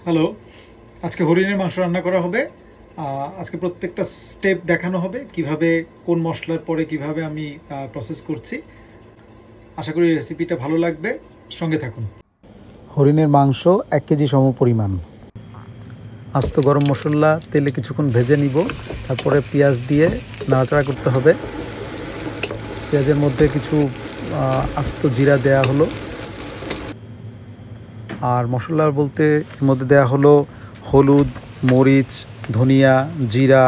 Hello, আজকে হরিণের মাংস রান্না করা হবে। আজকে প্রত্যেকটা স্টেপ দেখানো হবে, কিভাবে কোন মশলার পরে কিভাবে আমি প্রসেস করছি। আশা করি রেসিপিটা ভালো লাগবে, সঙ্গে থাকুন। হরিণের মাংস 1 কেজি সমপরিমাণ। আস্ত গরম মশলা তেলে কিছুক্ষণ ভেজে নিব, তারপরে পেঁয়াজ দিয়ে নাড়াচাড়া করতে হবে। পেঁয়াজের মধ্যে কিছু আস্ত জিরা দেয়া হলো, আর মশলা বলতে এর মধ্যে দেয়া হলো হলুদ, মরিচ, ধনিয়া, জিরা,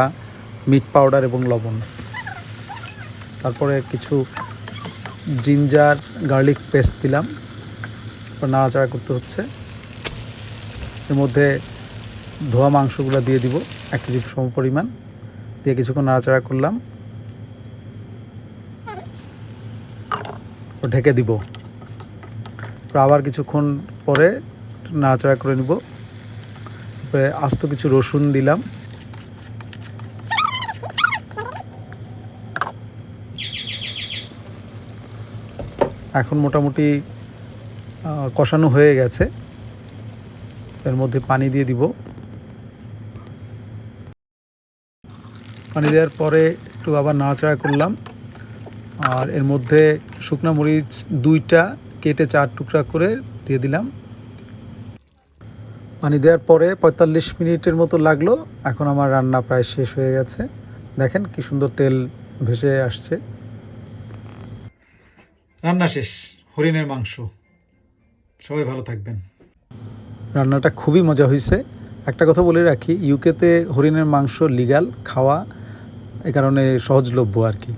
মিট পাউডার এবং লবণ। তারপরে কিছু জিঞ্জার গার্লিক পেস্ট দিলাম, তারপর নাড়াচাড়া করতে হচ্ছে। এর মধ্যে ধোয়া মাংসগুলো দিয়ে দিব 1 কেজি সমপরিমাণ, দিয়ে কিছুক্ষণ নাড়াচাড়া করলাম, ঢেকে দিব। আবার কিছুক্ষণ পরে নাড়াচাড়া করে নিব। তারপরে আস্ত কিছু রসুন দিলাম। এখন মোটামুটি কষানো হয়ে গেছে। এর মধ্যে পানি দিয়ে দিব। পানি দেওয়ার পরে একটু আবার নাড়াচাড়া করলাম, আর এর মধ্যে শুকনো মরিচ 2টা কেটে 4 টুকরা করে দিয়ে দিলাম। পানি দেওয়ার পরে 45 মিনিটের মতো লাগলো। এখন আমার রান্না প্রায় শেষ হয়ে গেছে। দেখেন কি সুন্দর তেল ভেসে আসছে। রান্না শেষ, হরিণের মাংস। সবাই ভালো থাকবেন। রান্নাটা খুবই মজা হয়েছে। একটা কথা বলে রাখি, ইউকেতে হরিণের মাংস লিগ্যাল খাওয়া, এ কারণে সহজলভ্য আর কি।